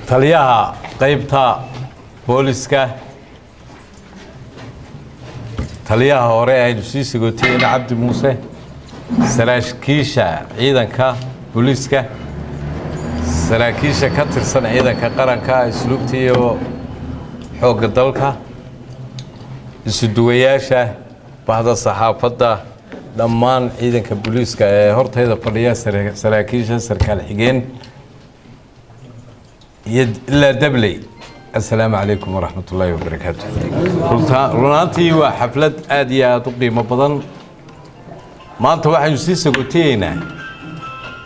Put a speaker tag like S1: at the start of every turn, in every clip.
S1: taliyaha qaybta booliska taliyaha hore aynu sii sagooteen Cabdi Muuse saraakiisha ciidanka booliska saraakiisha ka tirsan ciidanka qaranka isluubta iyo xoogga dalka isuduwayaasha bahda saxaafadda dhammaan ciidanka booliska ee hortayda fadhiya saraakiisha sarkaal xigeen إلا دبلي السلام عليكم ورحمة الله وبركاته. رناتي وحفلة آدية تقيمة بدن ما أنت واحد يسيس قتينا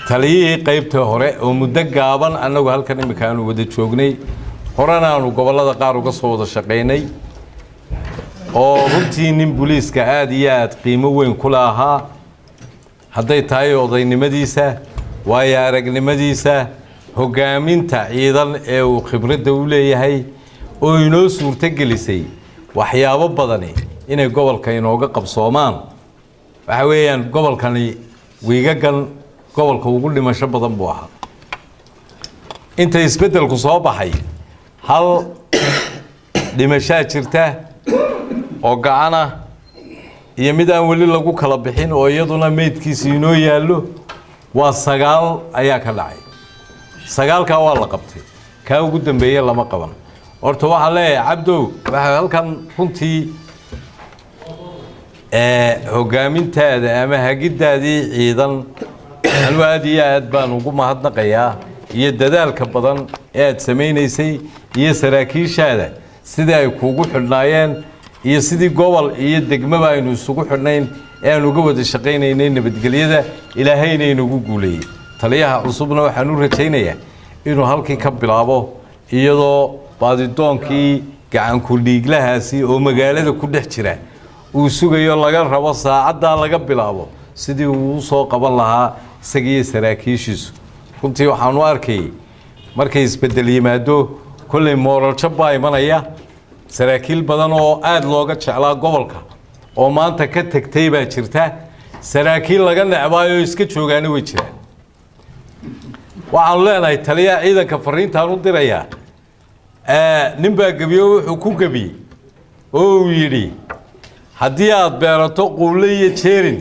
S1: تليه قيبته هراء ومدقابا أنه هالكلمة كانوا ودي تشوقني هرانا وقبل هذا قارو قصوا الشقيني ورنتي نم بوليس كآديات قيمة وين كلها هدي تايو ضيني مديسة ويا رجل مديسة hogaaminta ciidan ee uu khibradda u leeyahay oo inoo suurta gelisay waxyaabo badan inay gobolka inooga qabsoomaan waxa weeyaan gobolkani wiigagan gobolka ugu dhimasho badan buu ahaa inta isbedelku soo baxay hal dhimasho jirta oo gacana iyo mid aan wali lagu kala bixin oo iyaduna meedkiisa inoo yaalo waa 9 ayaa ka dhacay sagaalka waa la qabtay ka ugu dambeeyay lama qaban horta waxa leeyahay Cabdo waxa halkan runtii hogaamintaada ama hagidaadii ciidan alwaadiyaad baan ugu mahadnaqayaa iyo dadaalka badan ee aad sameeysay iyo saraakiishaada sidii ay kuugu xidhnaayeen iyo sidii gobol iyo degmaba aynu isugu xidhnayn ee aan uga wada shaqeynaynay nabadgelyada ilaahayna inagu guuleeyay taliyaha cusubna waxaan u rajaynayaa inuu halkii ka bilaabo iyadoo baadidoonkii gacan ku dhiiglahaasi oo magaalada ku dhex jira uu sugayo laga rabo saacada laga bilaabo sidii uu soo qaban lahaa isagiyo saraakiishiisu runtii waxaan u arkay markay isbedel yimaado kulay moral jabay imanaya saraakiil badan oo aad looga jeclaa gobolka oo maanta ka tagtay baa jirta saraakiil laga necbaayo iska joogaana way jiraan waxaan leenahay taliyaha ciidanka fariintaan u dirayaa nin baa gabiyo wuxuu ku gabiyay oo yiri haddii aad beerato quule iyo jeerin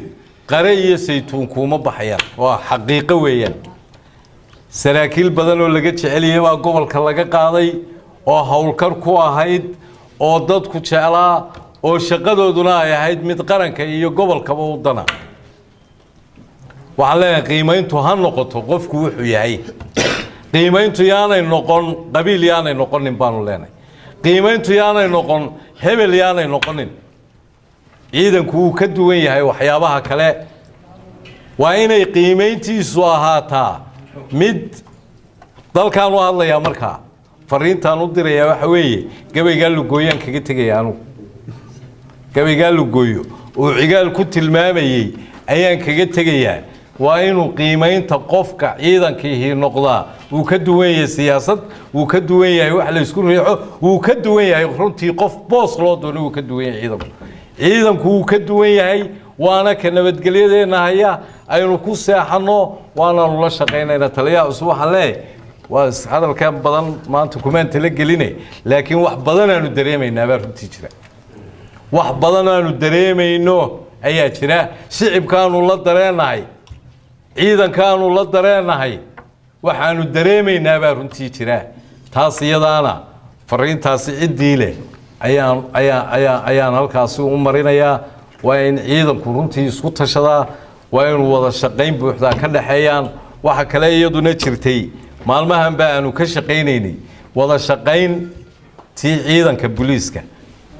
S1: qare iyo saytuun kuma baxayaan waa xaqiiqo weeyaan saraakiil badan oo laga jecel yahay baa gobolka laga qaaday oo hawlkar ku ahayd oo dadku jeclaa oo shaqadooduna ay ahayd mid qaranka iyo gobolkaba u dana وعلى قيمته هنقطه قفك وحياه قيمته يعني نقون قبيل يعني نقون نبانو لنا قيمته يعني نقون هبل يعني نقون إذا كو كدوين هاي وحيابها كلا وين قيمتي سواهاتا مد ضل كانوا الله يا مركا فرين تنودر يا وحوي قبل قالوا جويان كجتة يانو قبل قالوا جويو وعقال كنت المامي أيان كجتة يان وإنه قيمين تقفك أيضا كيه نقطة وكدوية سياسة وكدوية واحد يسكن ريحه وكدوية يخرنتي قف باص رادون وكدوية أيضا وكدوية هاي وأنا كنا بتقلي إنها هي أي ركوس حنو وأنا الله شقينا إلى تليا أسبوع عليه وهذا الكلام بدن ما أنت كمان تلقي لنا لكن واحد بدنا ندريمه نبر تيجرا واحد بدنا ندريمه إنه أي ترى شعب كانوا الله درينا هاي ciidan kaanu la dareenahay waxaanu dareemaynaa baa runtii jira taas iyadaana fariintaasi cidii leh ayaan halkaas u marinayaa waa in ciidanku runtii isku tashadaa waa in wada shaqayn buuxda ka dhaxeeyaan waxa kale iyaduna jirtay maalmahan baanu ka shaqaynaynay wada shaqayn tii ciidanka booliska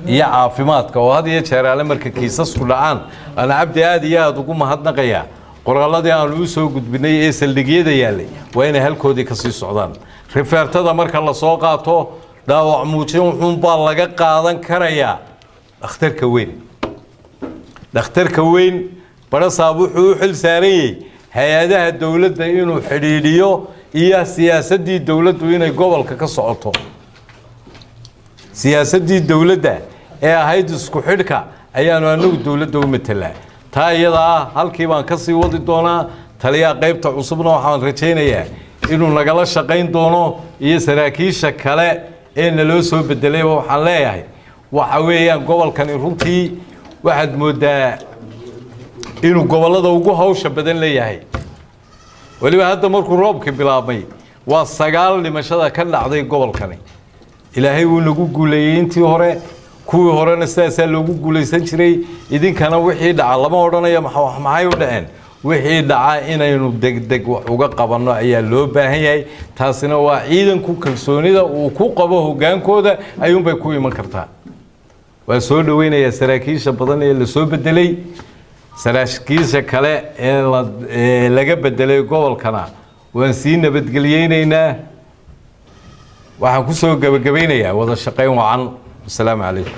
S1: iyo caafimaadka oo had iyo jeer ale marka kiisasku dhacaan ana Cabdi aad iyo aad ugu mahadnaqayaa qoraalladii aan u soo gudbinay ee saldhigyada yaalay waa inay halkoodii ka sii socdaan rifertada marka la soo qaato dhaawac muujin wuxuu baa laga qaadan karayaa dhakhtarka weyn barasaab wuxuu u xil saarayay hay'adaha dawladda inuu xidhiidhiyo iyo siyaasadii dawladdu inay gobolka ka socoto siyaasadii dawladda ee ahayd isku xidhka ayaanu anagu dawladda u metelaa taa iyada halkii baan ka sii wadi doonaa taliya qaybta cusubna waxaan rajaynayaa inuu nagala shaqayn doono iyo saraakiisha kale ee naloo soo bedelay waxaan leeyahay waxa weeyaan gobolkani runtii waxaad moodaa inuu gobolada ugu hawsha badan leeyahay waliba hadda markuu roobka bilaabmay waa 9 dhimashada ka dhacday gobolkani ilaahay wuu nagu guuleeyay intii hore kuwii horena sidaas loogu guuleysan jiray idinkana wixii dhaca lama odhanayo maxay u dhaceen wixii dhaca inaynu degdeg wax uga qabanno ayaa loo baahan yahay taasina waa ciidanku kalsoonida uu ku qabo hogaankooda ayuun bay ku iman kartaa waa soo dhaweynaya saraakiisha badan ee la soo bedelay saraakiisha kale ee laga bedelay gobolkana waan sii nabadgeliyeynaynaa waxaan ku soo gabagabeynayaa wada shaqayn wacan السلام عليكم